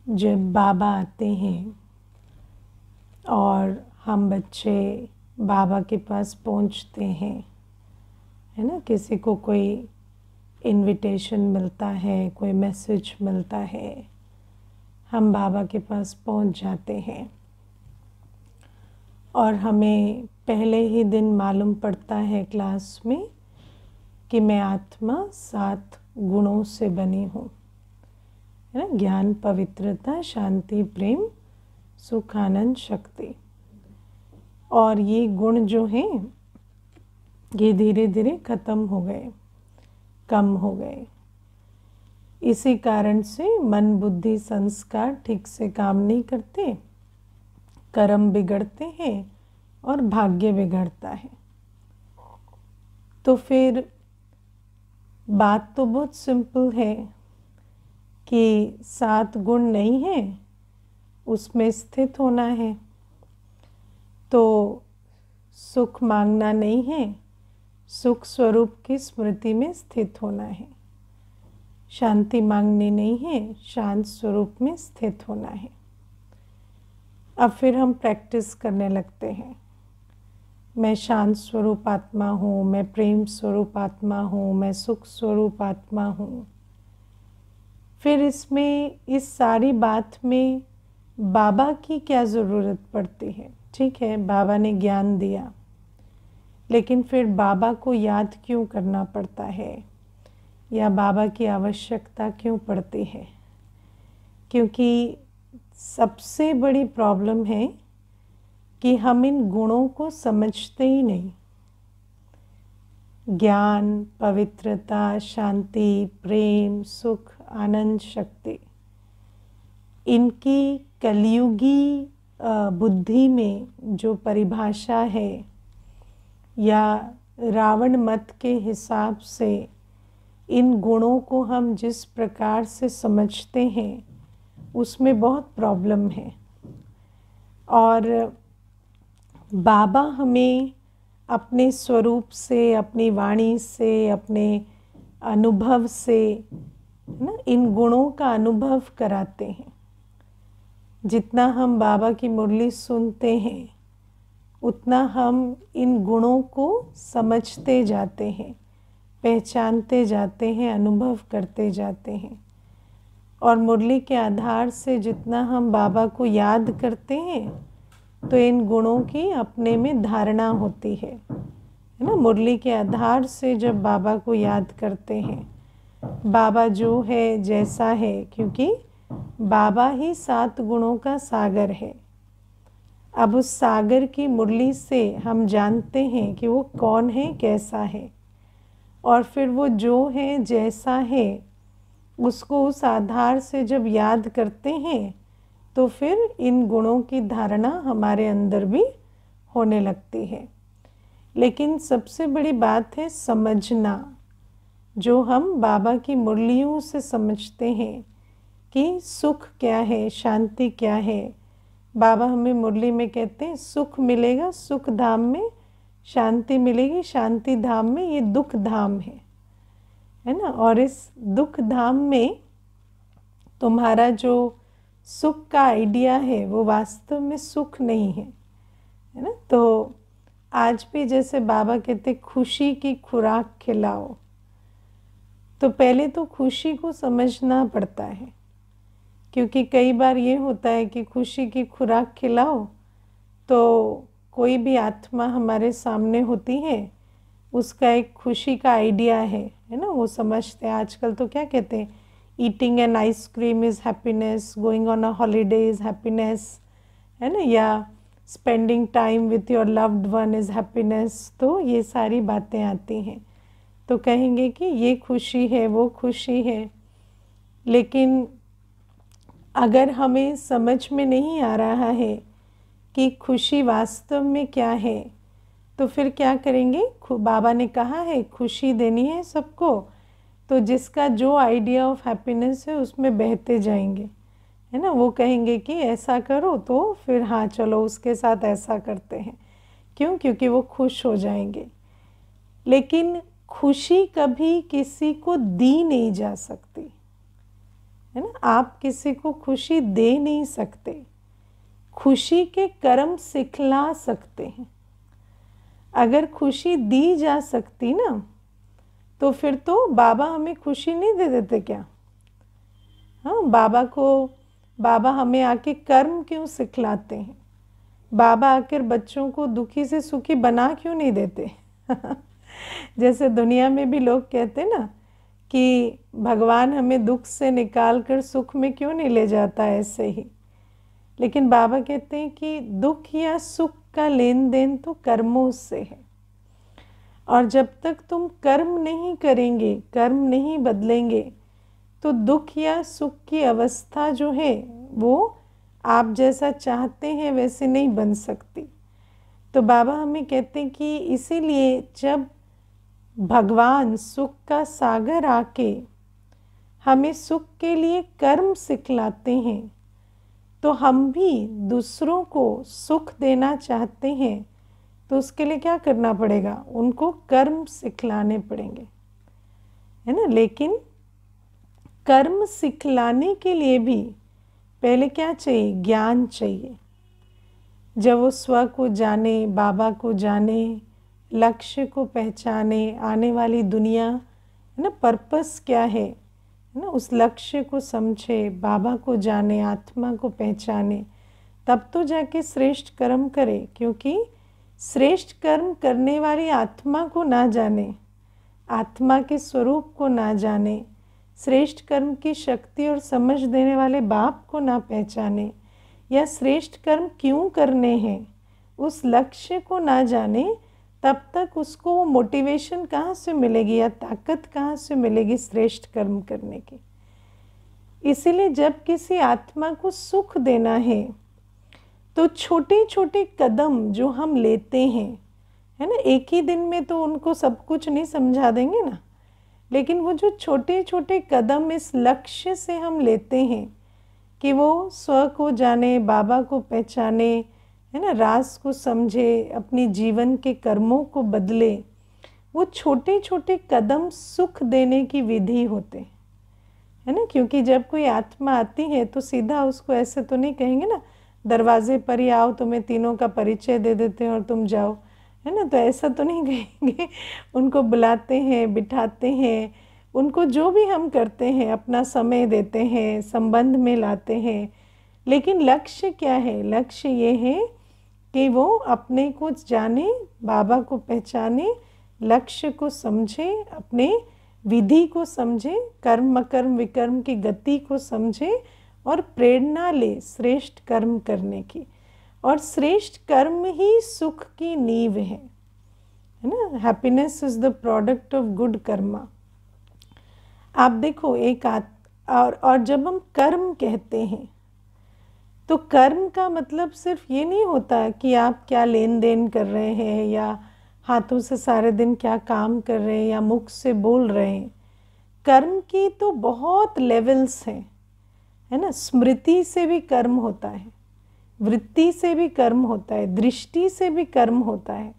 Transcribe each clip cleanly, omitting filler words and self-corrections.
जब बाबा आते हैं और हम बच्चे बाबा के पास पहुंचते हैं, है ना, किसी को कोई इनविटेशन मिलता है, कोई मैसेज मिलता है, हम बाबा के पास पहुंच जाते हैं और हमें पहले ही दिन मालूम पड़ता है क्लास में कि मैं आत्मा 7 गुणों से बनी हूँ, है ना, ज्ञान, पवित्रता, शांति, प्रेम, सुख, आनंद, शक्ति। और ये गुण जो हैं ये धीरे धीरे खत्म हो गए, कम हो गए। इसी कारण से मन, बुद्धि, संस्कार ठीक से काम नहीं करते, कर्म बिगड़ते हैं और भाग्य बिगड़ता है। तो फिर बात तो बहुत सिंपल है कि 7 गुण नहीं है, उसमें स्थित होना है। तो सुख मांगना नहीं है, सुख स्वरूप की स्मृति में स्थित होना है। शांति मांगनी नहीं है, शांत स्वरूप में स्थित होना है। अब फिर हम प्रैक्टिस करने लगते हैं। मैं शांत स्वरूप आत्मा हूँ, मैं प्रेम स्वरूप आत्मा हूँ, मैं सुख स्वरूप आत्मा हूँ। फिर इसमें, इस सारी बात में बाबा की क्या ज़रूरत पड़ती है? ठीक है, बाबा ने ज्ञान दिया, लेकिन फिर बाबा को याद क्यों करना पड़ता है, या बाबा की आवश्यकता क्यों पड़ती है? क्योंकि सबसे बड़ी प्रॉब्लम है कि हम इन गुणों को समझते ही नहीं। ज्ञान, पवित्रता, शांति, प्रेम, सुख, आनंद, शक्ति, इनकी कलयुगी बुद्धि में जो परिभाषा है, या रावण मत के हिसाब से इन गुणों को हम जिस प्रकार से समझते हैं, उसमें बहुत प्रॉब्लम है। और बाबा हमें अपने स्वरूप से, अपनी वाणी से, अपने अनुभव से, ना, इन गुणों का अनुभव कराते हैं। जितना हम बाबा की मुरली सुनते हैं, उतना हम इन गुणों को समझते जाते हैं, पहचानते जाते हैं, अनुभव करते जाते हैं। और मुरली के आधार से जितना हम बाबा को याद करते हैं, तो इन गुणों की अपने में धारणा होती है ना। मुरली के आधार से जब बाबा को याद करते हैं, बाबा जो है, जैसा है, क्योंकि बाबा ही 7 गुणों का सागर है। अब उस सागर की मुरली से हम जानते हैं कि वो कौन है, कैसा है, और फिर वो जो है, जैसा है, उसको उस आधार से जब याद करते हैं, तो फिर इन गुणों की धारणा हमारे अंदर भी होने लगती है। लेकिन सबसे बड़ी बात है समझना, जो हम बाबा की मुरलियों से समझते हैं कि सुख क्या है, शांति क्या है। बाबा हमें मुरली में कहते हैं सुख मिलेगा सुख धाम में, शांति मिलेगी शांति धाम में, ये दुख धाम है ना। और इस दुख धाम में तुम्हारा जो सुख का आइडिया है, वो वास्तव में सुख नहीं है ना। तो आज भी जैसे बाबा कहते खुशी की खुराक खिलाओ, तो पहले तो खुशी को समझना पड़ता है, क्योंकि कई बार ये होता है कि खुशी की खुराक खिलाओ तो कोई भी आत्मा हमारे सामने होती है, उसका एक खुशी का आइडिया है ना, वो समझते हैं। आजकल तो क्या कहते हैं, eating an ice cream is happiness, going on a holiday is happiness, है ना, या spending time with your loved one is happiness. तो ये सारी बातें आती हैं, तो कहेंगे कि ये खुशी है, वो खुशी है। लेकिन अगर हमें समझ में नहीं आ रहा है कि खुशी वास्तव में क्या है, तो फिर क्या करेंगे? बाबा ने कहा है खुशी देनी है सबको, तो जिसका जो आइडिया ऑफ हैप्पीनेस है उसमें बहते जाएंगे, है ना। वो कहेंगे कि ऐसा करो, तो फिर हाँ चलो उसके साथ ऐसा करते हैं। क्यों? क्योंकि वो खुश हो जाएंगे। लेकिन खुशी कभी किसी को दी नहीं जा सकती, है ना। आप किसी को खुशी दे नहीं सकते, खुशी के कर्म सिखला सकते हैं। अगर खुशी दी जा सकती ना, तो फिर तो बाबा हमें खुशी नहीं दे देते क्या? हाँ, बाबा हमें आके कर्म क्यों सिखलाते हैं? बाबा आकर बच्चों को दुखी से सुखी बना क्यों नहीं देते? जैसे दुनिया में भी लोग कहते ना कि भगवान हमें दुख से निकाल कर सुख में क्यों नहीं ले जाता, ऐसे ही। लेकिन बाबा कहते हैं कि दुख या सुख का लेन देन तो कर्मों से है, और जब तक तुम कर्म नहीं करेंगे, कर्म नहीं बदलेंगे, तो दुख या सुख की अवस्था जो है वो आप जैसा चाहते हैं वैसे नहीं बन सकती। तो बाबा हमें कहते हैं कि इसीलिए जब भगवान सुख का सागर आके हमें सुख के लिए कर्म सिखलाते हैं, तो हम भी दूसरों को सुख देना चाहते हैं, तो उसके लिए क्या करना पड़ेगा? उनको कर्म सिखलाने पड़ेंगे, है ना। लेकिन कर्म सिखलाने के लिए भी पहले क्या चाहिए? ज्ञान चाहिए। जब वो स्व को जाने, बाबा को जाने, लक्ष्य को पहचाने, आने वाली दुनिया, है ना, पर्पस क्या है ना, उस लक्ष्य को समझे, बाबा को जाने, आत्मा को पहचाने, तब तो जाके श्रेष्ठ कर्म करे। क्योंकि श्रेष्ठ कर्म करने वाली आत्मा को ना जाने, आत्मा के स्वरूप को ना जाने, श्रेष्ठ कर्म की शक्ति और समझ देने वाले बाप को ना पहचाने, या श्रेष्ठ कर्म क्यों करने हैं उस लक्ष्य को ना जाने, तब तक उसको वो मोटिवेशन कहाँ से मिलेगी या ताकत कहाँ से मिलेगी श्रेष्ठ कर्म करने की। इसीलिए जब किसी आत्मा को सुख देना है, तो छोटे छोटे कदम जो हम लेते हैं, है ना, एक ही दिन में तो उनको सब कुछ नहीं समझा देंगे ना, लेकिन वो जो छोटे छोटे कदम इस लक्ष्य से हम लेते हैं कि वो स्व को जाने, बाबा को पहचाने, है ना, राज को समझे, अपनी जीवन के कर्मों को बदले, वो छोटे छोटे कदम सुख देने की विधि होते हैं, है ना। क्योंकि जब कोई आत्मा आती है तो सीधा उसको ऐसे तो नहीं कहेंगे ना, दरवाजे पर ही आओ, तुम्हें तीनों का परिचय दे देते हैं और तुम जाओ, है ना, तो ऐसा तो नहीं कहेंगे। उनको बुलाते हैं, बिठाते हैं, उनको जो भी हम करते हैं, अपना समय देते हैं, संबंध में लाते हैं। लेकिन लक्ष्य क्या है? लक्ष्य ये है कि वो अपने को जाने, बाबा को पहचाने, लक्ष्य को समझे, अपने विधि को समझे, कर्म अकर्म विकर्म की गति को समझे, और प्रेरणा ले श्रेष्ठ कर्म करने की। और श्रेष्ठ कर्म ही सुख की नींव है ना। Happiness is the product of good Karma. आप देखो और जब हम कर्म कहते हैं, तो कर्म का मतलब सिर्फ ये नहीं होता कि आप क्या लेन देन कर रहे हैं, या हाथों से सारे दिन क्या काम कर रहे हैं, या मुख से बोल रहे हैं। कर्म की तो बहुत लेवल्स हैं, है ना। स्मृति से भी कर्म होता है, वृत्ति से भी कर्म होता है, दृष्टि से भी कर्म होता है,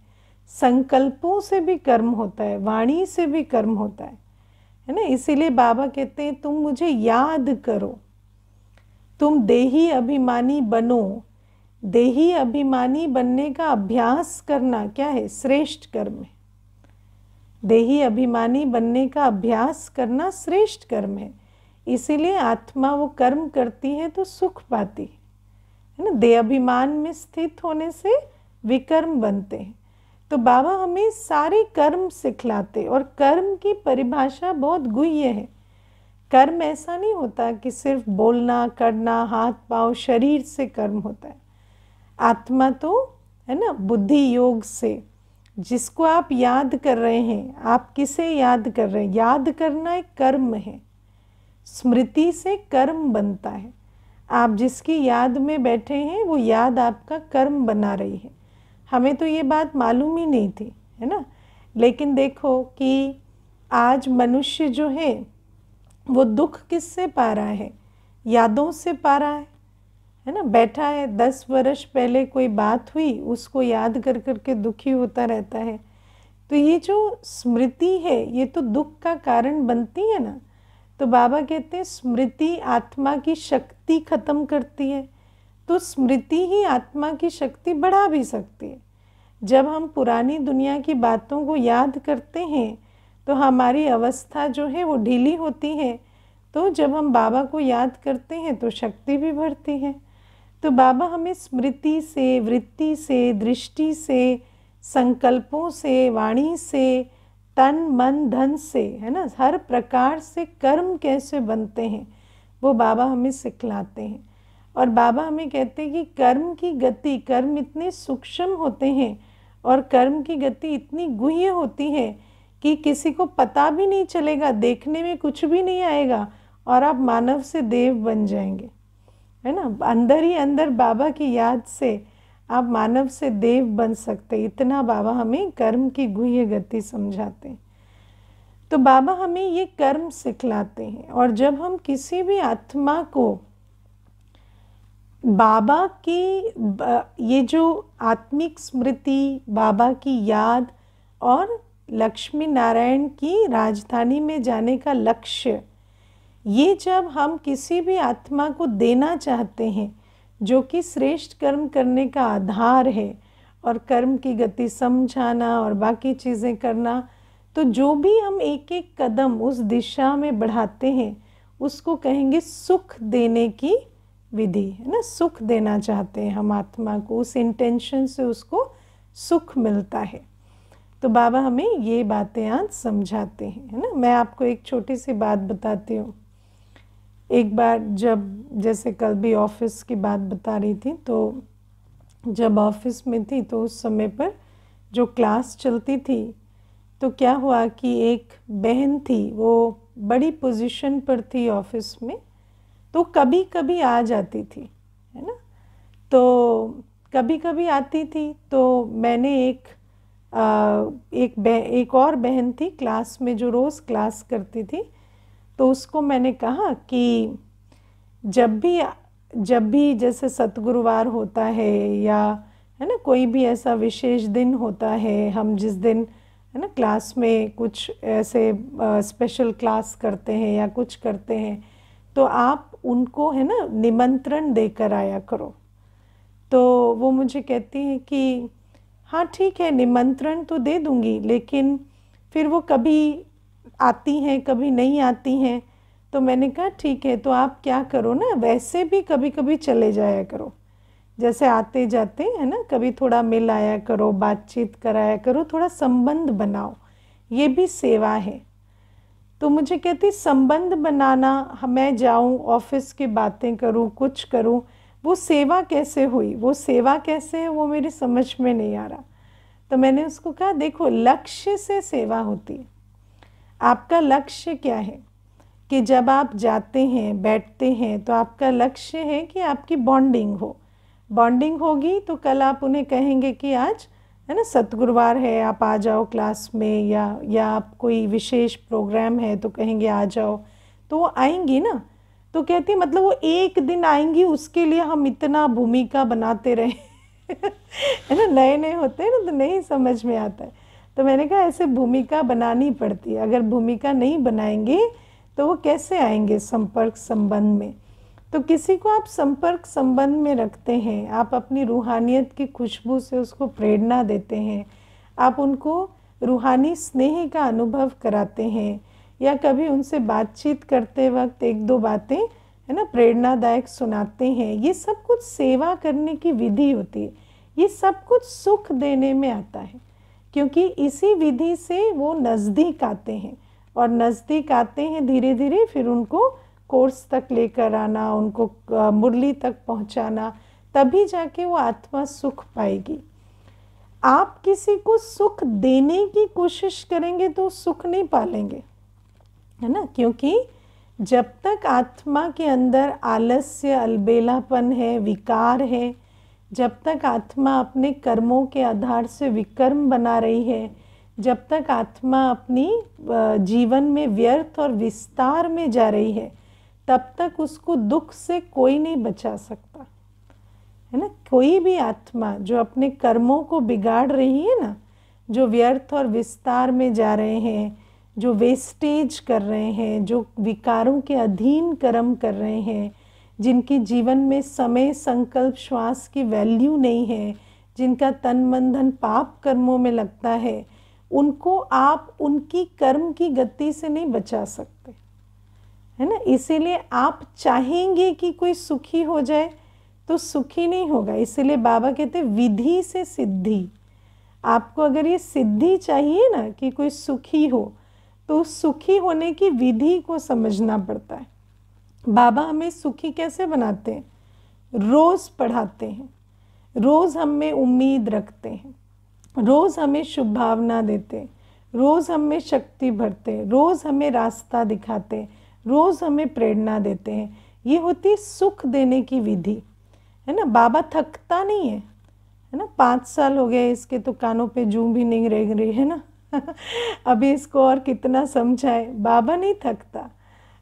संकल्पों से भी कर्म होता है, वाणी से भी कर्म होता है ना। इसीलिए बाबा कहते हैं तुम मुझे याद करो, तुम देही अभिमानी बनो। देही अभिमानी बनने का अभ्यास करना क्या है? श्रेष्ठ कर्म है। देही अभिमानी बनने का अभ्यास करना श्रेष्ठ कर्म है। इसीलिए आत्मा वो कर्म करती है तो सुख पाती है ना। देह अभिमान में स्थित होने से विकर्म बनते हैं। तो बाबा हमें सारे कर्म सिखलाते, और कर्म की परिभाषा बहुत गुह्य है। कर्म ऐसा नहीं होता कि सिर्फ बोलना, करना, हाथ पांव, शरीर से कर्म होता है। आत्मा तो, है ना, बुद्धि योग से, जिसको आप याद कर रहे हैं, आप किसे याद कर रहे हैं, याद करना एक कर्म है। स्मृति से कर्म बनता है। आप जिसकी याद में बैठे हैं वो याद आपका कर्म बना रही है। हमें तो ये बात मालूम ही नहीं थी, है ना। लेकिन देखो कि आज मनुष्य जो है वो दुख किससे पा रहा है? यादों से पा रहा है ना। बैठा है, 10 वर्ष पहले कोई बात हुई, उसको याद कर करके दुखी होता रहता है। तो ये जो स्मृति है ये तो दुख का कारण बनती है ना। तो बाबा कहते हैं स्मृति आत्मा की शक्ति खत्म करती है, तो स्मृति ही आत्मा की शक्ति बढ़ा भी सकती है। जब हम पुरानी दुनिया की बातों को याद करते हैं तो हमारी अवस्था जो है वो ढीली होती है, तो जब हम बाबा को याद करते हैं तो शक्ति भी बढ़ती है। तो बाबा हमें स्मृति से, वृत्ति से, दृष्टि से, संकल्पों से, वाणी से, तन मन धन से, है ना, हर प्रकार से कर्म कैसे बनते हैं वो बाबा हमें सिखलाते हैं। और बाबा हमें कहते हैं कि कर्म की गति, कर्म इतने सूक्ष्म होते हैं और कर्म की गति इतनी गुह्य होती है कि किसी को पता भी नहीं चलेगा, देखने में कुछ भी नहीं आएगा और आप मानव से देव बन जाएंगे, है ना। अंदर ही अंदर बाबा की याद से आप मानव से देव बन सकते, इतना बाबा हमें कर्म की गुह्य गति समझाते हैं। तो बाबा हमें ये कर्म सिखलाते हैं। और जब हम किसी भी आत्मा को बाबा की ये जो आत्मिक स्मृति, बाबा की याद और लक्ष्मी नारायण की राजधानी में जाने का लक्ष्य, ये जब हम किसी भी आत्मा को देना चाहते हैं, जो कि श्रेष्ठ कर्म करने का आधार है, और कर्म की गति समझाना और बाकी चीज़ें करना, तो जो भी हम एक एक कदम उस दिशा में बढ़ाते हैं उसको कहेंगे सुख देने की विधि, है ना। सुख देना चाहते हैं हम आत्मा को, उस इंटेंशन से उसको सुख मिलता है। तो बाबा हमें ये बातें आज समझाते हैं, है ना। मैं आपको एक छोटी सी बात बताती हूँ। एक बार जब, जैसे कल भी ऑफिस की बात बता रही थी, तो जब ऑफिस में थी तो उस समय पर जो क्लास चलती थी, तो क्या हुआ कि एक बहन थी, वो बड़ी पोजीशन पर थी ऑफिस में, तो कभी कभी आ जाती थी, है ना। तो कभी कभी आती थी, तो मैंने एक और बहन थी क्लास में जो रोज़ क्लास करती थी, तो उसको मैंने कहा कि जब भी जैसे सतगुरुवार होता है या, है ना, कोई भी ऐसा विशेष दिन होता है, हम जिस दिन, है ना, क्लास में कुछ ऐसे स्पेशल क्लास करते हैं या कुछ करते हैं, तो आप उनको, है ना, निमंत्रण देकर आया करो। तो वो मुझे कहती है कि हाँ ठीक है, निमंत्रण तो दे दूँगी, लेकिन फिर वो कभी आती हैं कभी नहीं आती हैं। तो मैंने कहा ठीक है, तो आप क्या करो ना, वैसे भी कभी कभी चले जाया करो, जैसे आते जाते, है ना, कभी थोड़ा मिल आया करो, बातचीत कराया करो, थोड़ा संबंध बनाओ, ये भी सेवा है। तो मुझे कहती संबंध बनाना, मैं जाऊं ऑफिस की बातें करूं, कुछ करूं, वो सेवा कैसे हुई, वो सेवा कैसे है, वो मेरी समझ में नहीं आ रहा। तो मैंने उसको कहा देखो, लक्ष्य से सेवा होती है। आपका लक्ष्य क्या है कि जब आप जाते हैं, बैठते हैं, तो आपका लक्ष्य है कि आपकी बॉन्डिंग हो। बॉन्डिंग होगी तो कल आप उन्हें कहेंगे कि आज, है ना, सतगुरुवार है, आप आ जाओ क्लास में, या आप कोई विशेष प्रोग्राम है तो कहेंगे आ जाओ, तो वो आएंगी ना। तो कहती मतलब वो एक दिन आएंगी, उसके लिए हम इतना भूमिका बनाते रहे है ना, नए नए होते हैं ना तो नहीं समझ में आता है। तो मैंने कहा ऐसे भूमिका बनानी पड़ती है, अगर भूमिका नहीं बनाएंगे तो वो कैसे आएंगे संपर्क संबंध में। तो किसी को आप संपर्क संबंध में रखते हैं, आप अपनी रूहानियत की खुशबू से उसको प्रेरणा देते हैं, आप उनको रूहानी स्नेह का अनुभव कराते हैं, या कभी उनसे बातचीत करते वक्त एक दो बातें, है ना, प्रेरणादायक सुनाते हैं। ये सब कुछ सेवा करने की विधि होती है। ये सब कुछ सुख देने में आता है, क्योंकि इसी विधि से वो नज़दीक आते हैं, और नज़दीक आते हैं धीरे धीरे, फिर उनको कोर्स तक लेकर आना, उनको मुरली तक पहुंचाना, तभी जाके वो आत्मा सुख पाएगी। आप किसी को सुख देने की कोशिश करेंगे तो सुख नहीं पालेंगे, है ना, क्योंकि जब तक आत्मा के अंदर आलस्य, अलबेलापन है, विकार है, जब तक आत्मा अपने कर्मों के आधार से विकर्म बना रही है, जब तक आत्मा अपनी जीवन में व्यर्थ और विस्तार में जा रही है, तब तक उसको दुख से कोई नहीं बचा सकता, है ना। कोई भी आत्मा जो अपने कर्मों को बिगाड़ रही है ना, जो व्यर्थ और विस्तार में जा रहे हैं, जो वेस्टेज कर रहे हैं, जो विकारों के अधीन कर्म कर रहे हैं, जिनके जीवन में समय, संकल्प, श्वास की वैल्यू नहीं है, जिनका तन मन धन पाप कर्मों में लगता है, उनको आप उनकी कर्म की गति से नहीं बचा सकते, है ना। इसीलिए आप चाहेंगे कि कोई सुखी हो जाए तो सुखी नहीं होगा। इसीलिए बाबा कहते हैं विधि से सिद्धि। आपको अगर ये सिद्धि चाहिए ना कि कोई सुखी हो, तो सुखी होने की विधि को समझना पड़ता है। बाबा हमें सुखी कैसे बनाते हैं? रोज़ पढ़ाते हैं, रोज़ हम में उम्मीद रखते हैं, रोज़ हमें शुभ भावना देते हैं, रोज़ हमें शक्ति भरते हैं, रोज़ हमें रास्ता दिखाते हैं, रोज़ हमें प्रेरणा देते हैं। ये होती सुख देने की विधि, है ना। बाबा थकता नहीं है ना। 5 साल हो गए इसके तो कानों पे जूं भी नहीं रह रही है ना। अभी इसको और कितना समझाए, बाबा नहीं थकता।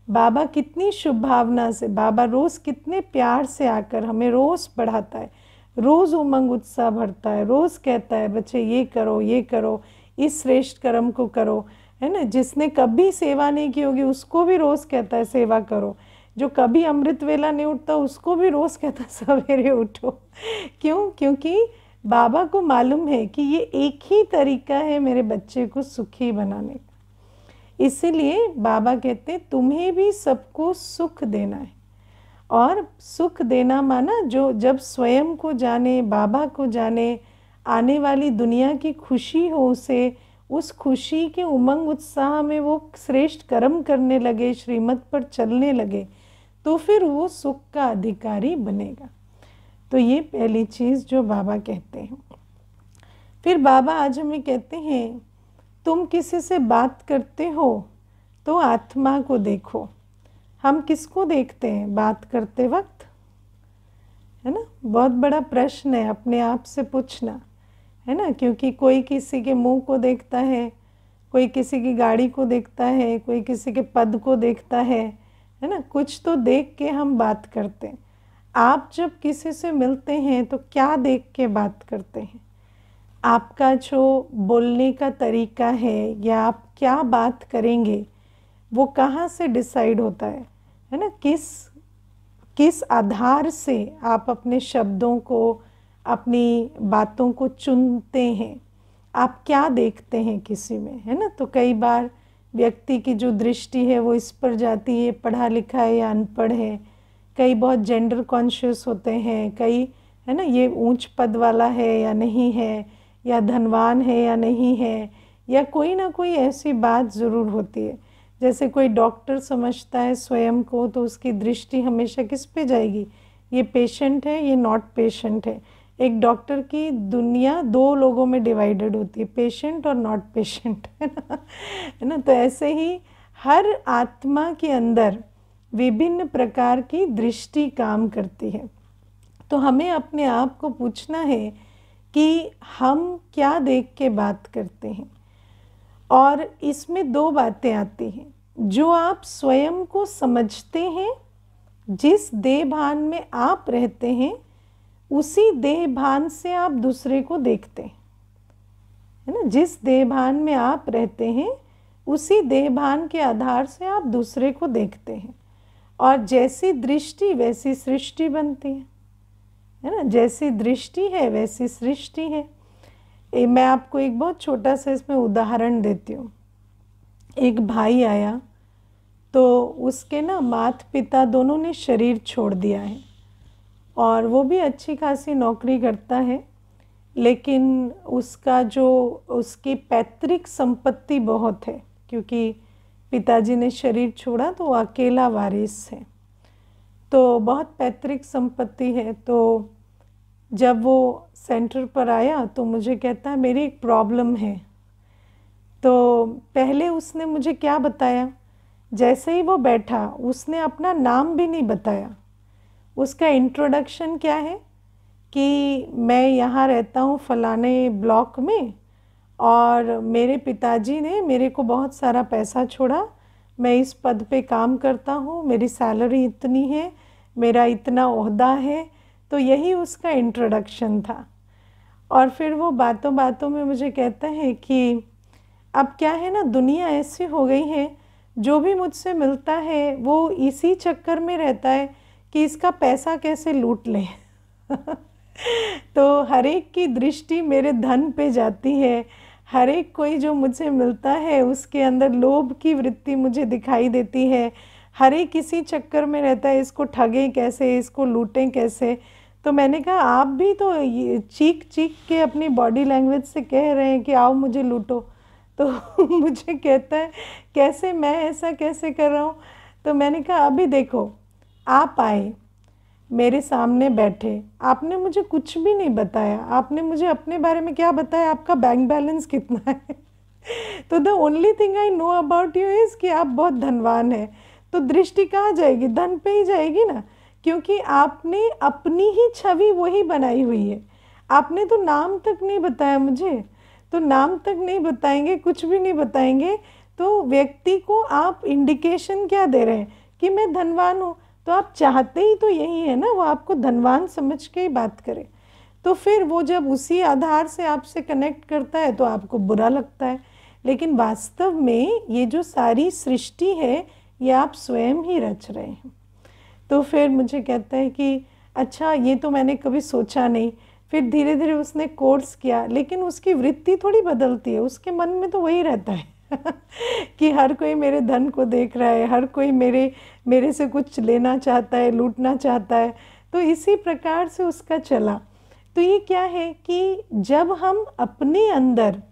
बाबा कितनी शुभ भावना से, बाबा रोज़ कितने प्यार से आकर हमें रोज़ पढ़ाता है, रोज़ उमंग उत्साह भरता है, रोज़ कहता है बच्चे ये करो, ये करो, इस श्रेष्ठ कर्म को करो, है ना। जिसने कभी सेवा नहीं की होगी उसको भी रोज़ कहता है सेवा करो। जो कभी अमृत वेला नहीं उठता उसको भी रोज़ कहता है सवेरे उठो। क्यों? क्योंकि बाबा को मालूम है कि ये एक ही तरीका है मेरे बच्चे को सुखी बनाने का। इसीलिए बाबा कहते हैं तुम्हें भी सबको सुख देना है। और सुख देना माना जो जब स्वयं को जाने, बाबा को जाने, आने वाली दुनिया की खुशी हो उसे, उस खुशी के उमंग उत्साह में वो श्रेष्ठ कर्म करने लगे, श्रीमत पर चलने लगे, तो फिर वो सुख का अधिकारी बनेगा। तो ये पहली चीज़ जो बाबा कहते हैं। फिर बाबा आज हमें कहते हैं तुम किसी से बात करते हो तो आत्मा को देखो। हम किसको देखते हैं बात करते वक्त, है ना। बहुत बड़ा प्रश्न है अपने आप से पूछना, है ना। क्योंकि कोई किसी के मुंह को देखता है, कोई किसी की गाड़ी को देखता है, कोई किसी के पद को देखता है ना। कुछ तो देख के हम बात करते हैं। आप जब किसी से मिलते हैं तो क्या देख के बात करते हैं? आपका जो बोलने का तरीका है या आप क्या बात करेंगे वो कहाँ से डिसाइड होता है ना। किस आधार से आप अपने शब्दों को, अपनी बातों को चुनते हैं? आप क्या देखते हैं किसी में, है ना। तो कई बार व्यक्ति की जो दृष्टि है वो इस पर जाती है, पढ़ा लिखा है या अनपढ़ है। कई बहुत जेंडर कॉन्शियस होते हैं, कई, है ना, ये ऊंच पद वाला है या नहीं है, या धनवान है या नहीं है, या कोई ना कोई ऐसी बात ज़रूर होती है। जैसे कोई डॉक्टर समझता है स्वयं को तो उसकी दृष्टि हमेशा किस पे जाएगी? ये पेशेंट है, ये नॉट पेशेंट है। एक डॉक्टर की दुनिया 2 लोगों में डिवाइडेड होती है, पेशेंट और नॉट पेशेंट, है ना। तो ऐसे ही हर आत्मा के अंदर विभिन्न प्रकार की दृष्टि काम करती है। तो हमें अपने आप को पूछना है कि हम क्या देख के बात करते हैं। और इसमें 2 बातें आती हैं। जो आप स्वयं को समझते हैं, जिस देह भान में आप रहते हैं उसी देह भान से आप दूसरे को देखते हैं, है ना। जिस देह भान में आप रहते हैं उसी देह भान के आधार से आप दूसरे को देखते हैं। और जैसी दृष्टि वैसी सृष्टि बनती है ना। जैसी दृष्टि है वैसी सृष्टि है। मैं आपको एक बहुत छोटा सा इसमें उदाहरण देती हूँ। एक भाई आया तो उसके ना माता पिता दोनों ने शरीर छोड़ दिया है और वो भी अच्छी खासी नौकरी करता है, लेकिन उसका जो उसकी पैतृक संपत्ति बहुत है, क्योंकि पिताजी ने शरीर छोड़ा तो वो अकेला वारिस है, तो बहुत पैतृक संपत्ति है। तो जब वो सेंटर पर आया तो मुझे कहता है मेरी एक प्रॉब्लम है। तो पहले उसने मुझे क्या बताया, जैसे ही वो बैठा उसने अपना नाम भी नहीं बताया। उसका इंट्रोडक्शन क्या है कि मैं यहाँ रहता हूँ फलाने ब्लॉक में और मेरे पिताजी ने मेरे को बहुत सारा पैसा छोड़ा, मैं इस पद पे काम करता हूँ, मेरी सैलरी इतनी है, मेरा इतना ओहदा है। तो यही उसका इंट्रोडक्शन था। और फिर वो बातों बातों में मुझे कहता है कि अब क्या है ना, दुनिया ऐसी हो गई है, जो भी मुझसे मिलता है वो इसी चक्कर में रहता है कि इसका पैसा कैसे लूट लें। तो हर एक की दृष्टि मेरे धन पे जाती है, हर एक कोई जो मुझे मिलता है उसके अंदर लोभ की वृत्ति मुझे दिखाई देती है, हर एक इसी चक्कर में रहता है, इसको ठगें कैसे, इसको लूटें कैसे। तो मैंने कहा आप भी तो ये चीख चीख के अपनी बॉडी लैंग्वेज से कह रहे हैं कि आओ मुझे लूटो। तो मुझे कहता है कैसे, मैं ऐसा कैसे कर रहा हूँ। तो मैंने कहा अभी देखो, आप आए, मेरे सामने बैठे, आपने मुझे कुछ भी नहीं बताया, आपने मुझे अपने बारे में क्या बताया, आपका बैंक बैलेंस कितना है। तो the only thing I know about you is कि आप बहुत धनवान हैं। तो दृष्टि कहाँ जाएगी, धन पे ही जाएगी ना, क्योंकि आपने अपनी ही छवि वही बनाई हुई है। आपने तो नाम तक नहीं बताया मुझे, तो नाम तक नहीं बताएंगे, कुछ भी नहीं बताएंगे, तो व्यक्ति को आप इंडिकेशन क्या दे रहे हैं कि मैं धनवान हूँ। तो आप चाहते ही तो यही है ना, वो आपको धनवान समझ के ही बात करे। तो फिर वो जब उसी आधार से आपसे कनेक्ट करता है तो आपको बुरा लगता है, लेकिन वास्तव में ये जो सारी सृष्टि है ये आप स्वयं ही रच रहे हैं। तो फिर मुझे कहता है कि अच्छा ये तो मैंने कभी सोचा नहीं। फिर धीरे धीरे उसने कोर्स किया, लेकिन उसकी वृत्ति थोड़ी बदलती है, उसके मन में तो वही रहता है कि हर कोई मेरे धन को देख रहा है, हर कोई मेरे से कुछ लेना चाहता है, लूटना चाहता है। तो इसी प्रकार से उसका चला। तो ये क्या है कि जब हम अपने अंदर,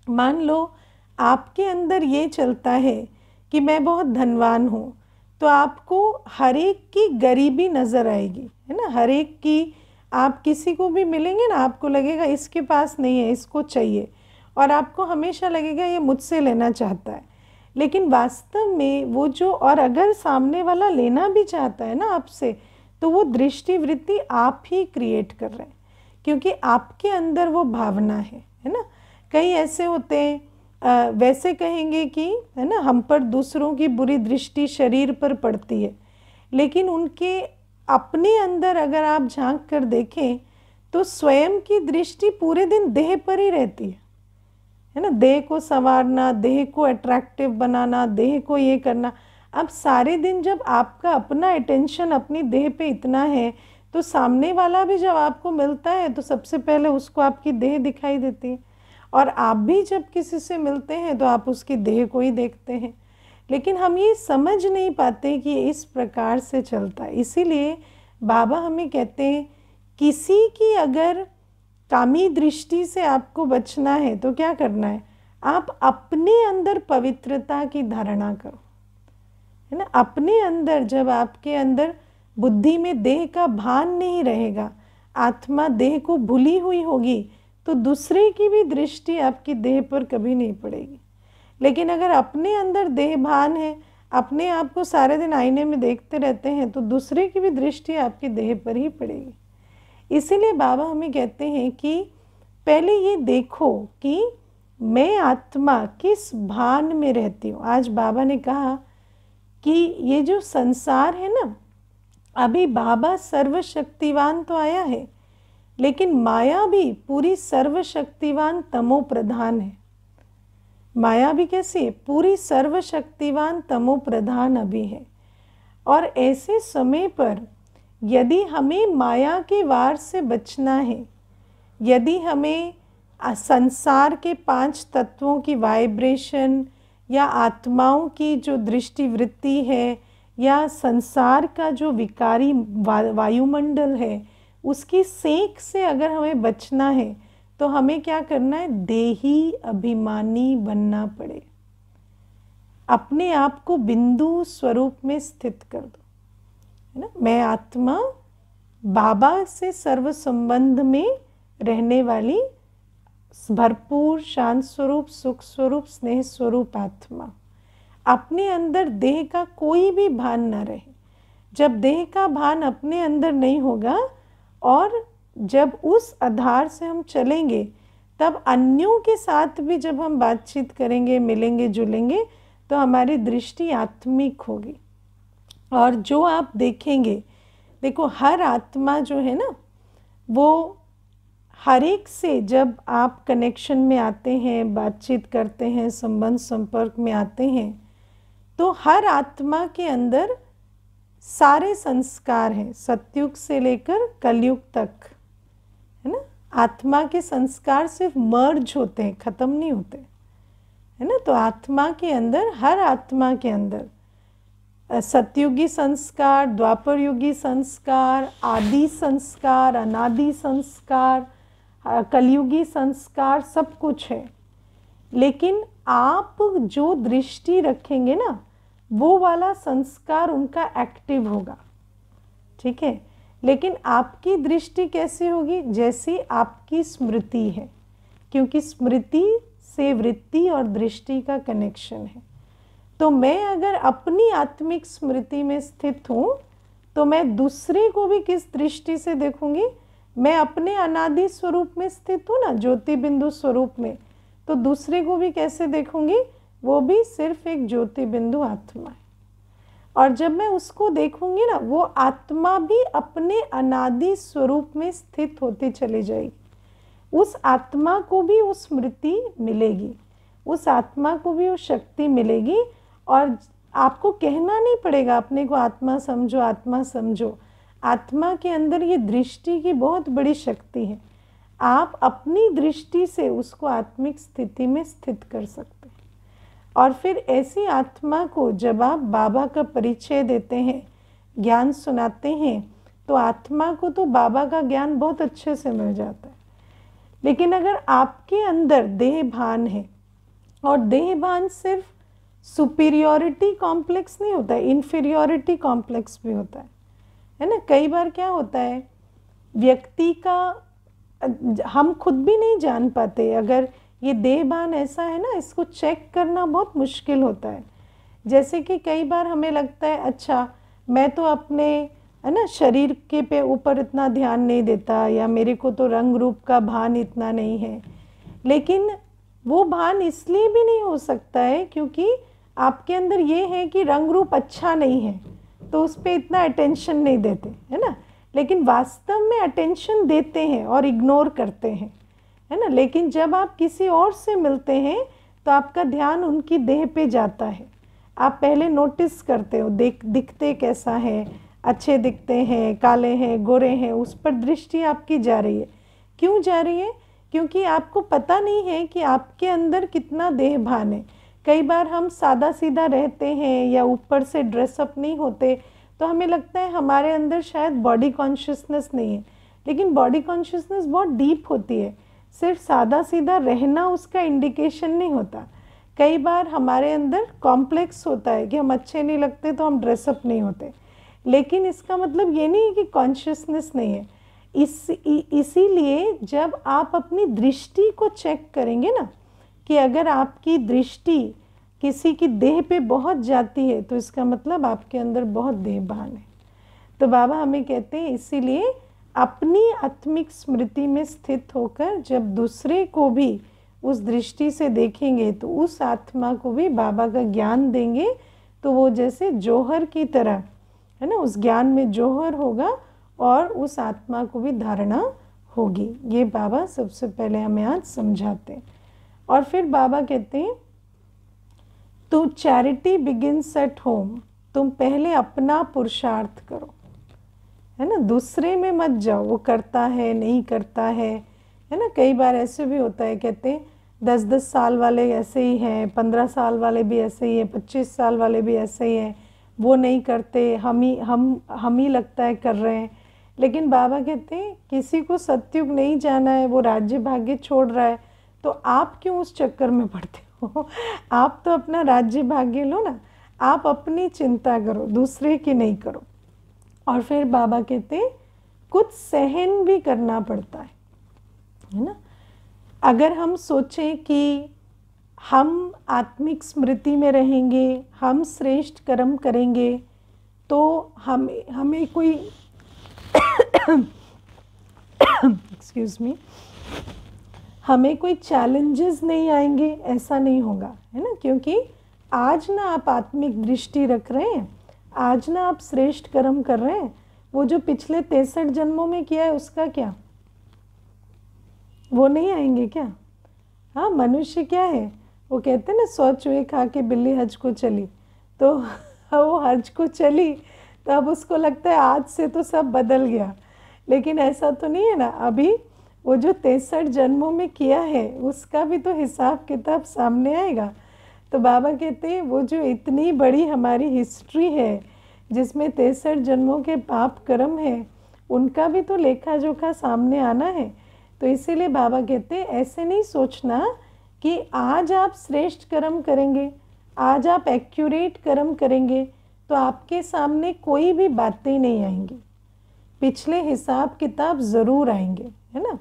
मान लो आपके अंदर ये चलता है कि मैं बहुत धनवान हूँ, तो आपको हर एक की गरीबी नज़र आएगी, है ना। हर एक की, आप किसी को भी मिलेंगे ना, आपको लगेगा इसके पास नहीं है, इसको चाहिए, और आपको हमेशा लगेगा ये मुझसे लेना चाहता है। लेकिन वास्तव में वो जो, और अगर सामने वाला लेना भी चाहता है ना आपसे, तो वो दृष्टि वृत्ति आप ही क्रिएट कर रहे हैं, क्योंकि आपके अंदर वो भावना है ना। कई ऐसे होते हैं, वैसे कहेंगे कि, है ना, हम पर दूसरों की बुरी दृष्टि शरीर पर पड़ती है, लेकिन उनके अपने अंदर अगर आप झांक कर देखें तो स्वयं की दृष्टि पूरे दिन देह पर ही रहती है ना। देह को संवारना, देह को अट्रैक्टिव बनाना, देह को ये करना। अब सारे दिन जब आपका अपना अटेंशन अपनी देह पे इतना है, तो सामने वाला भी जब आपको मिलता है तो सबसे पहले उसको आपकी देह दिखाई देती है, और आप भी जब किसी से मिलते हैं तो आप उसकी देह को ही देखते हैं। लेकिन हम ये समझ नहीं पाते कि इस प्रकार से चलता है। इसीलिए बाबा हमें कहते हैं, किसी की अगर कामी दृष्टि से आपको बचना है तो क्या करना है, आप अपने अंदर पवित्रता की धारणा करो, है ना। अपने अंदर, जब आपके अंदर बुद्धि में देह का भान नहीं रहेगा, आत्मा देह को भूली हुई होगी, तो दूसरे की भी दृष्टि आपकी देह पर कभी नहीं पड़ेगी। लेकिन अगर अपने अंदर देह भान है, अपने आप को सारे दिन आईने में देखते रहते हैं, तो दूसरे की भी दृष्टि आपकी देह पर ही पड़ेगी। इसीलिए बाबा हमें कहते हैं कि पहले ये देखो कि मैं आत्मा किस भान में रहती हूँ। आज बाबा ने कहा कि ये जो संसार है ना, अभी बाबा सर्वशक्तिवान तो आया है, लेकिन माया भी पूरी सर्वशक्तिवान तमो प्रधान है। माया भी कैसी है, पूरी सर्वशक्तिवान तमो प्रधान अभी है। और ऐसे समय पर यदि हमें माया के वार से बचना है, यदि हमें संसार के 5 तत्वों की वाइब्रेशन या आत्माओं की जो दृष्टि वृत्ति है, या संसार का जो विकारी वायुमंडल है, उसकी सेक से अगर हमें बचना है, तो हमें क्या करना है, देही अभिमानी बनना पड़े। अपने आप को बिंदु स्वरूप में स्थित कर दो, है ना। मैं आत्मा, बाबा से सर्व संबंध में रहने वाली भरपूर शांत स्वरूप, सुख स्वरूप, स्नेह स्वरूप आत्मा। अपने अंदर देह का कोई भी भान न रहे। जब देह का भान अपने अंदर नहीं होगा, और जब उस आधार से हम चलेंगे, तब अन्यों के साथ भी जब हम बातचीत करेंगे, मिलेंगे, जुलेंगे, तो हमारी दृष्टि आत्मिक होगी। और जो आप देखेंगे, देखो हर आत्मा जो है ना, वो हर एक से जब आप कनेक्शन में आते हैं, बातचीत करते हैं, संबंध संपर्क में आते हैं, तो हर आत्मा के अंदर सारे संस्कार हैं, सतयुग से लेकर कलयुग तक, है ना। आत्मा के संस्कार सिर्फ मर्ज होते हैं, खत्म नहीं होते, है ना। तो आत्मा के अंदर, हर आत्मा के अंदर सतयुगी संस्कार, द्वापर युगी संस्कार, आदि संस्कार, अनादि संस्कार, कलयुगी संस्कार, सब कुछ है। लेकिन आप जो दृष्टि रखेंगे ना, वो वाला संस्कार उनका एक्टिव होगा, ठीक है। लेकिन आपकी दृष्टि कैसी होगी? जैसी आपकी स्मृति है, क्योंकि स्मृति से वृत्ति और दृष्टि का कनेक्शन है। तो मैं अगर अपनी आत्मिक स्मृति में स्थित हूँ, तो मैं दूसरे को भी किस दृष्टि से देखूंगी? मैं अपने अनादि स्वरूप में स्थित हूँ ना, ज्योति बिंदु स्वरूप में, तो दूसरे को भी कैसे देखूंगी? वो भी सिर्फ एक ज्योति बिंदु आत्मा है। और जब मैं उसको देखूंगी ना, वो आत्मा भी अपने अनादि स्वरूप में स्थित होती चली जाएगी। उस आत्मा को भी वो स्मृति मिलेगी, उस आत्मा को भी वो शक्ति मिलेगी। और आपको कहना नहीं पड़ेगा अपने को आत्मा समझो, आत्मा समझो। आत्मा के अंदर ये दृष्टि की बहुत बड़ी शक्ति है। आप अपनी दृष्टि से उसको आत्मिक स्थिति में स्थित कर सकते हैं। और फिर ऐसी आत्मा को जब आप बाबा का परिचय देते हैं, ज्ञान सुनाते हैं, तो आत्मा को तो बाबा का ज्ञान बहुत अच्छे से मिल जाता है। लेकिन अगर आपके अंदर देह भान है, और देह भान सिर्फ सुपीरियॉरिटी कॉम्प्लेक्स नहीं होता है, इन्फीरियॉरिटी कॉम्प्लेक्स भी होता है ना। कई बार क्या होता है, व्यक्ति का हम खुद भी नहीं जान पाते, अगर ये देहभान ऐसा है ना, इसको चेक करना बहुत मुश्किल होता है। जैसे कि कई बार हमें लगता है अच्छा मैं तो अपने, है ना, शरीर के पे ऊपर इतना ध्यान नहीं देता, या मेरे को तो रंग रूप का भान इतना नहीं है। लेकिन वो भान इसलिए भी नहीं हो सकता है क्योंकि आपके अंदर ये है कि रंग रूप अच्छा नहीं है, तो उस पर इतना अटेंशन नहीं देते, है ना। लेकिन वास्तव में अटेंशन देते हैं और इग्नोर करते हैं, है ना। लेकिन जब आप किसी और से मिलते हैं तो आपका ध्यान उनकी देह पे जाता है। आप पहले नोटिस करते हो, दिखते कैसा है, अच्छे दिखते हैं, काले हैं, गोरे हैं, उस पर दृष्टि आपकी जा रही है। क्यों जा रही है? क्योंकि आपको पता नहीं है कि आपके अंदर कितना देह भान है। कई बार हम सादा सीधा रहते हैं या ऊपर से ड्रेसअप नहीं होते, तो हमें लगता है हमारे अंदर शायद बॉडी कॉन्शियसनेस नहीं है। लेकिन बॉडी कॉन्शियसनेस बहुत डीप होती है, सिर्फ सादा सीधा रहना उसका इंडिकेशन नहीं होता। कई बार हमारे अंदर कॉम्प्लेक्स होता है कि हम अच्छे नहीं लगते तो हम ड्रेसअप नहीं होते, लेकिन इसका मतलब ये नहीं है कि कॉन्शियसनेस नहीं है। इसीलिए जब आप अपनी दृष्टि को चेक करेंगे ना, कि अगर आपकी दृष्टि किसी की देह पे बहुत जाती है तो इसका मतलब आपके अंदर बहुत देह भान है। तो बाबा हमें कहते हैं इसीलिए अपनी आत्मिक स्मृति में स्थित होकर जब दूसरे को भी उस दृष्टि से देखेंगे तो उस आत्मा को भी बाबा का ज्ञान देंगे, तो वो जैसे जौहर की तरह, है ना, उस ज्ञान में जौहर होगा और उस आत्मा को भी धारणा होगी। ये बाबा सबसे पहले हमें आज समझाते हैं। और फिर बाबा कहते हैं तो चैरिटी बिगिंस एट होम, तुम पहले अपना पुरुषार्थ करो, है ना, दूसरे में मत जाओ वो करता है नहीं करता है ना। कई बार ऐसे भी होता है, कहते हैं 10-10 साल वाले ऐसे ही हैं, 15 साल वाले भी ऐसे ही हैं, 25 साल वाले भी ऐसे ही हैं, वो नहीं करते, हम ही लगता है कर रहे हैं। लेकिन बाबा कहते हैं किसी को सतयुग नहीं जाना है, वो राज्य भाग्य छोड़ रहा है, तो आप क्यों उस चक्कर में पड़ते हो? आप तो अपना राज्य भाग्य लो ना, आप अपनी चिंता करो, दूसरे की नहीं करो। और फिर बाबा कहते हैं कुछ सहन भी करना पड़ता है ना। अगर हम सोचें कि हम आत्मिक स्मृति में रहेंगे, हम श्रेष्ठ कर्म करेंगे, तो हमें कोई एक्सक्यूज़ मी, हमें कोई चैलेंजेस नहीं आएंगे, ऐसा नहीं होगा, है ना। क्योंकि आज ना आप आत्मिक दृष्टि रख रहे हैं, आज ना आप श्रेष्ठ कर्म कर रहे हैं, वो जो पिछले 63 जन्मों में किया है उसका क्या, वो नहीं आएंगे क्या? हाँ, मनुष्य क्या है, वो कहते हैं ना 100 चूहे खा के बिल्ली हज को चली, तो वो हज को चली तो अब उसको लगता है आज से तो सब बदल गया, लेकिन ऐसा तो नहीं है ना। अभी वो जो 63 जन्मों में किया है उसका भी तो हिसाब किताब सामने आएगा। तो बाबा कहते हैं वो जो इतनी बड़ी हमारी हिस्ट्री है जिसमें 63 जन्मों के पाप कर्म है, उनका भी तो लेखा जोखा सामने आना है। तो इसीलिए बाबा कहते हैं ऐसे नहीं सोचना कि आज आप श्रेष्ठ कर्म करेंगे, आज आप एक्यूरेट कर्म करेंगे तो आपके सामने कोई भी बातें नहीं आएंगी, पिछले हिसाब किताब ज़रूर आएंगे, है ना।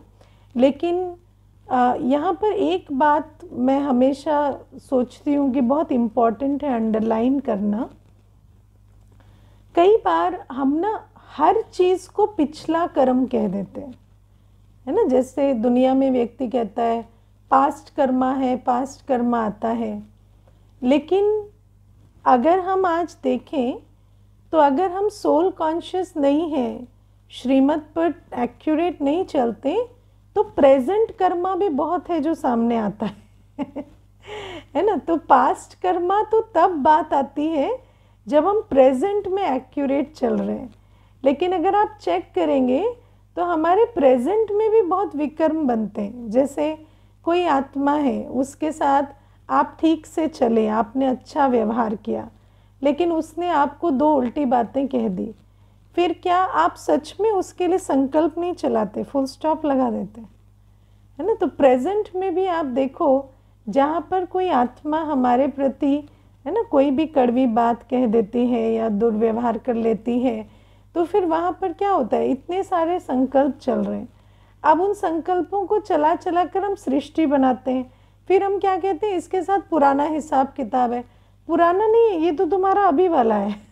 लेकिन यहाँ पर एक बात मैं हमेशा सोचती हूँ कि बहुत इम्पॉर्टेंट है अंडरलाइन करना। कई बार हम ना हर चीज़ को पिछला कर्म कह देते हैं, है ना। जैसे दुनिया में व्यक्ति कहता है पास्ट कर्मा है, पास्ट कर्मा आता है, लेकिन अगर हम आज देखें तो अगर हम सोल कॉन्शियस नहीं हैं, श्रीमत पर एक्यूरेट नहीं चलते, तो प्रेजेंट कर्मा भी बहुत है जो सामने आता है ना। तो पास्ट कर्मा तो तब बात आती है जब हम प्रेजेंट में एक्यूरेट चल रहे हैं, लेकिन अगर आप चेक करेंगे तो हमारे प्रेजेंट में भी बहुत विकर्म बनते हैं। जैसे कोई आत्मा है, उसके साथ आप ठीक से चले, आपने अच्छा व्यवहार किया, लेकिन उसने आपको 2 उल्टी बातें कह दी, फिर क्या आप सच में उसके लिए संकल्प नहीं चलाते, फुल स्टॉप लगा देते, है ना। तो प्रेजेंट में भी आप देखो, जहाँ पर कोई आत्मा हमारे प्रति, है ना, कोई भी कड़वी बात कह देती है या दुर्व्यवहार कर लेती है, तो फिर वहाँ पर क्या होता है, इतने सारे संकल्प चल रहे हैं। अब उन संकल्पों को चला चला कर हम सृष्टि बनाते हैं, फिर हम क्या कहते हैं, इसके साथ पुराना हिसाब किताब है। पुराना नहीं है, ये तो तुम्हारा अभी वाला है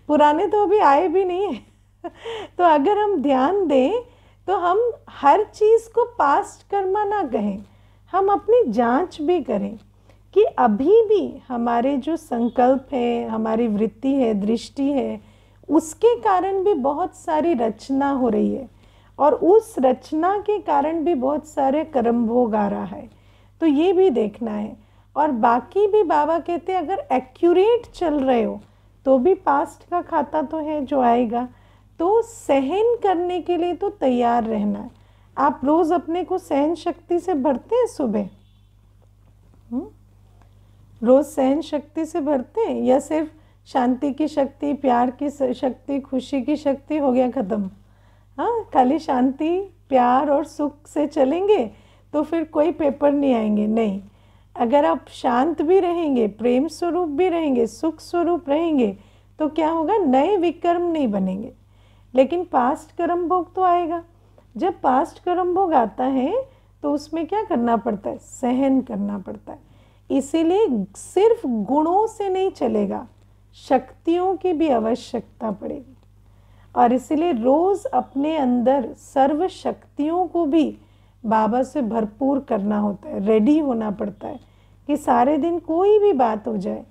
पुराने तो अभी आए भी नहीं है तो अगर हम ध्यान दें तो हम हर चीज़ को पास्ट कर्मा ना कहें, हम अपनी जांच भी करें कि अभी भी हमारे जो संकल्प है, हमारी वृत्ति है, दृष्टि है, उसके कारण भी बहुत सारी रचना हो रही है, और उस रचना के कारण भी बहुत सारे कर्म भोग आ रहा है। तो ये भी देखना है। और बाकी भी बाबा कहते हैं अगर एक्यूरेट चल रहे हो तो भी पास्ट का खाता तो है जो आएगा, तो सहन करने के लिए तो तैयार रहना है। आप रोज़ अपने को सहन शक्ति से भरते हैं सुबह? रोज़ सहन शक्ति से भरते हैं, या सिर्फ शांति की शक्ति, प्यार की शक्ति, खुशी की शक्ति हो गया ख़त्म? हाँ, खाली शांति, प्यार और सुख से चलेंगे तो फिर कोई पेपर नहीं आएंगे, नहीं। अगर आप शांत भी रहेंगे, प्रेम स्वरूप भी रहेंगे, सुख स्वरूप रहेंगे, तो क्या होगा, नए विकर्म नहीं बनेंगे। लेकिन पास्ट कर्म भोग तो आएगा। जब पास्ट कर्म भोग आता है तो उसमें क्या करना पड़ता है, सहन करना पड़ता है। इसीलिए सिर्फ गुणों से नहीं चलेगा, शक्तियों की भी आवश्यकता पड़ेगी। और इसीलिए रोज़ अपने अंदर सर्व शक्तियों को भी बाबा से भरपूर करना होता है, रेडी होना पड़ता है कि सारे दिन कोई भी बात हो जाए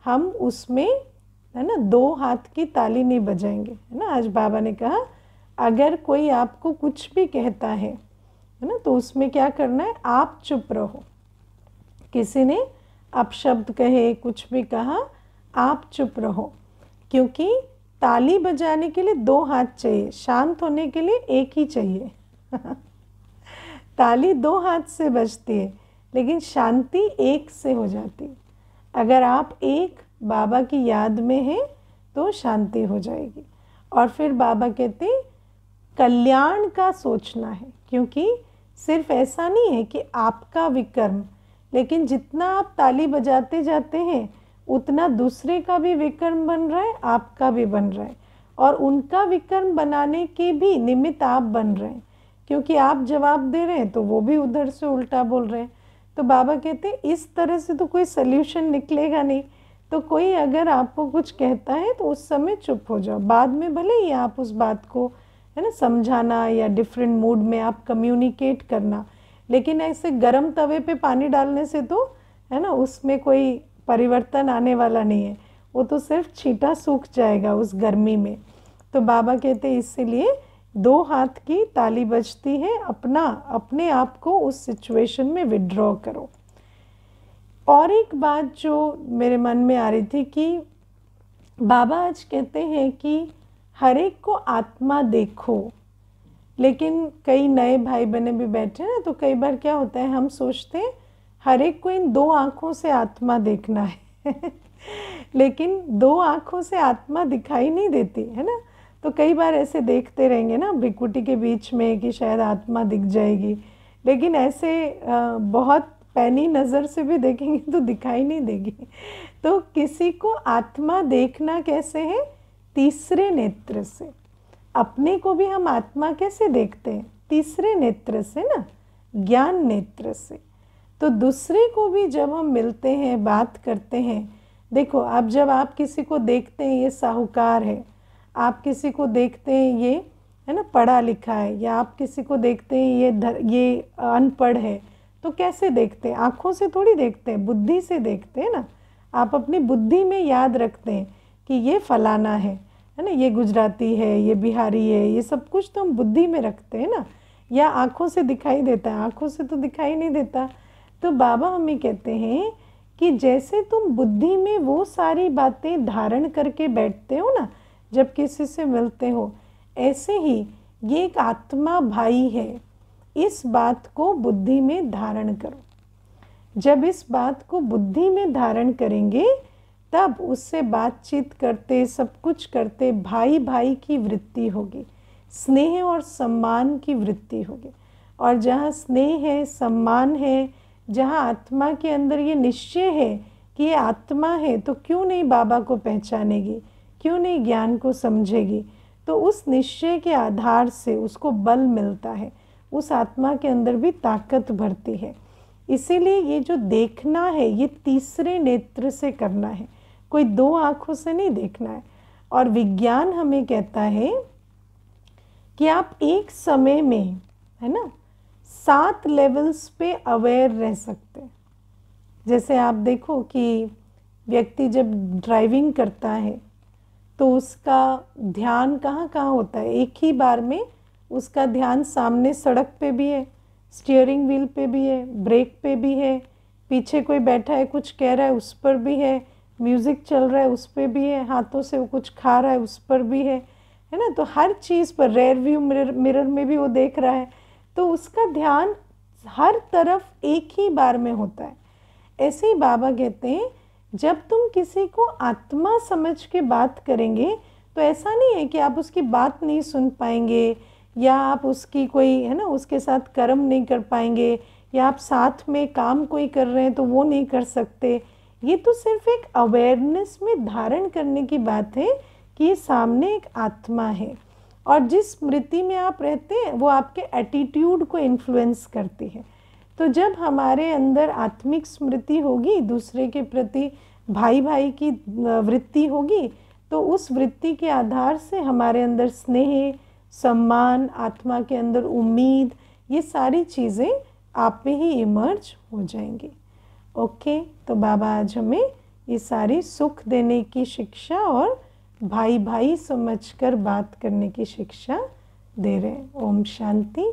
हम उसमें, है ना, 2 हाथ की ताली नहीं बजाएंगे, है ना। आज बाबा ने कहा अगर कोई आपको कुछ भी कहता है ना, तो उसमें क्या करना है, आप चुप रहो। किसी ने अपशब्द कहे, कुछ भी कहा, आप चुप रहो, क्योंकि ताली बजाने के लिए 2 हाथ चाहिए, शांत होने के लिए एक ही चाहिए ताली 2 हाथ से बजती है, लेकिन शांति एक से हो जाती है। अगर आप एक बाबा की याद में हैं तो शांति हो जाएगी। और फिर बाबा कहते हैं कल्याण का सोचना है, क्योंकि सिर्फ ऐसा नहीं है कि आपका विकर्म, लेकिन जितना आप ताली बजाते जाते हैं उतना दूसरे का भी विकर्म बन रहा है, आपका भी बन रहा है, और उनका विकर्म बनाने के भी निमित्त आप बन रहे हैं, क्योंकि आप जवाब दे रहे हैं तो वो भी उधर से उल्टा बोल रहे हैं। तो बाबा कहते हैं इस तरह से तो कोई सल्यूशन निकलेगा नहीं। तो कोई अगर आपको कुछ कहता है तो उस समय चुप हो जाओ, बाद में भले ही आप उस बात को, है ना, समझाना या डिफरेंट मूड में आप कम्युनिकेट करना, लेकिन ऐसे गरम तवे पे पानी डालने से तो, है ना, उसमें कोई परिवर्तन आने वाला नहीं है, वो तो सिर्फ छींटा सूख जाएगा उस गर्मी में। तो बाबा कहते हैं इसीलिए 2 हाथ की ताली बजती है, अपने आप को उस सिचुएशन में विड्रॉ करो। और एक बात जो मेरे मन में आ रही थी कि बाबा आज कहते हैं कि हर एक को आत्मा देखो, लेकिन कई नए भाई बहने भी बैठे ना, तो कई बार क्या होता है, हम सोचते हैं हर एक को इन 2 आँखों से आत्मा देखना है लेकिन 2 आँखों से आत्मा दिखाई नहीं देती है ना। तो कई बार ऐसे देखते रहेंगे ना भ्रिकुटी के बीच में कि शायद आत्मा दिख जाएगी, लेकिन ऐसे बहुत पैनी नज़र से भी देखेंगे तो दिखाई नहीं देगी। तो किसी को आत्मा देखना कैसे है? तीसरे नेत्र से। अपने को भी हम आत्मा कैसे देखते हैं? तीसरे नेत्र से ना, ज्ञान नेत्र से। तो दूसरे को भी जब हम मिलते हैं, बात करते हैं, देखो अब जब आप किसी को देखते हैं ये साहूकार है, आप किसी को देखते हैं ये है ना पढ़ा लिखा है, या आप किसी को देखते हैं ये अनपढ़ है, तो कैसे देखते हैं? आँखों से थोड़ी देखते हैं, बुद्धि से देखते हैं ना। आप अपनी बुद्धि में याद रखते हैं कि ये फलाना है ना, ये गुजराती है, ये बिहारी है, ये सब कुछ तो हम बुद्धि में रखते हैं ना, या आँखों से दिखाई देता है? आँखों से तो दिखाई नहीं देता। तो बाबा हमें कहते हैं कि जैसे तुम बुद्धि में वो सारी बातें धारण करके बैठते हो ना जब किसी से मिलते हो, ऐसे ही ये एक आत्मा भाई है, इस बात को बुद्धि में धारण करो। जब इस बात को बुद्धि में धारण करेंगे तब उससे बातचीत करते, सब कुछ करते, भाई भाई की वृत्ति होगी, स्नेह और सम्मान की वृत्ति होगी। और जहाँ स्नेह है, सम्मान है, जहाँ आत्मा के अंदर ये निश्चय है कि ये आत्मा है, तो क्यों नहीं बाबा को पहचानेगी, क्यों नहीं ज्ञान को समझेगी? तो उस निश्चय के आधार से उसको बल मिलता है, उस आत्मा के अंदर भी ताकत भरती है। इसीलिए ये जो देखना है ये तीसरे नेत्र से करना है, कोई 2 आँखों से नहीं देखना है। और विज्ञान हमें कहता है कि आप एक समय में है ना 7 लेवल्स पे अवेयर रह सकते हैं। जैसे आप देखो कि व्यक्ति जब ड्राइविंग करता है तो उसका ध्यान कहाँ कहाँ होता है? एक ही बार में उसका ध्यान सामने सड़क पे भी है, स्टीयरिंग व्हील पे भी है, ब्रेक पे भी है, पीछे कोई बैठा है कुछ कह रहा है उस पर भी है, म्यूज़िक चल रहा है उस पर भी है, हाथों से वो कुछ खा रहा है उस पर भी है ना। तो हर चीज़ पर, रेयर व्यू मिरर में भी वो देख रहा है, तो उसका ध्यान हर तरफ एक ही बार में होता है। ऐसे ही बाबा कहते हैं जब तुम किसी को आत्मा समझ के बात करेंगे तो ऐसा नहीं है कि आप उसकी बात नहीं सुन पाएंगे, या आप उसकी कोई है ना उसके साथ कर्म नहीं कर पाएंगे, या आप साथ में काम कोई कर रहे हैं तो वो नहीं कर सकते। ये तो सिर्फ एक अवेयरनेस में धारण करने की बात है कि सामने एक आत्मा है, और जिस स्मृति में आप रहते हैं वो आपके एटीट्यूड को इन्फ्लुएंस करती है। तो जब हमारे अंदर आत्मिक स्मृति होगी, दूसरे के प्रति भाई भाई की वृत्ति होगी, तो उस वृत्ति के आधार से हमारे अंदर स्नेह, सम्मान, आत्मा के अंदर उम्मीद, ये सारी चीज़ें आप में ही इमर्ज हो जाएंगी। ओके, तो बाबा आज हमें ये सारी सुख देने की शिक्षा और भाई भाई समझकर बात करने की शिक्षा दे रहे हैं। ओम शांति।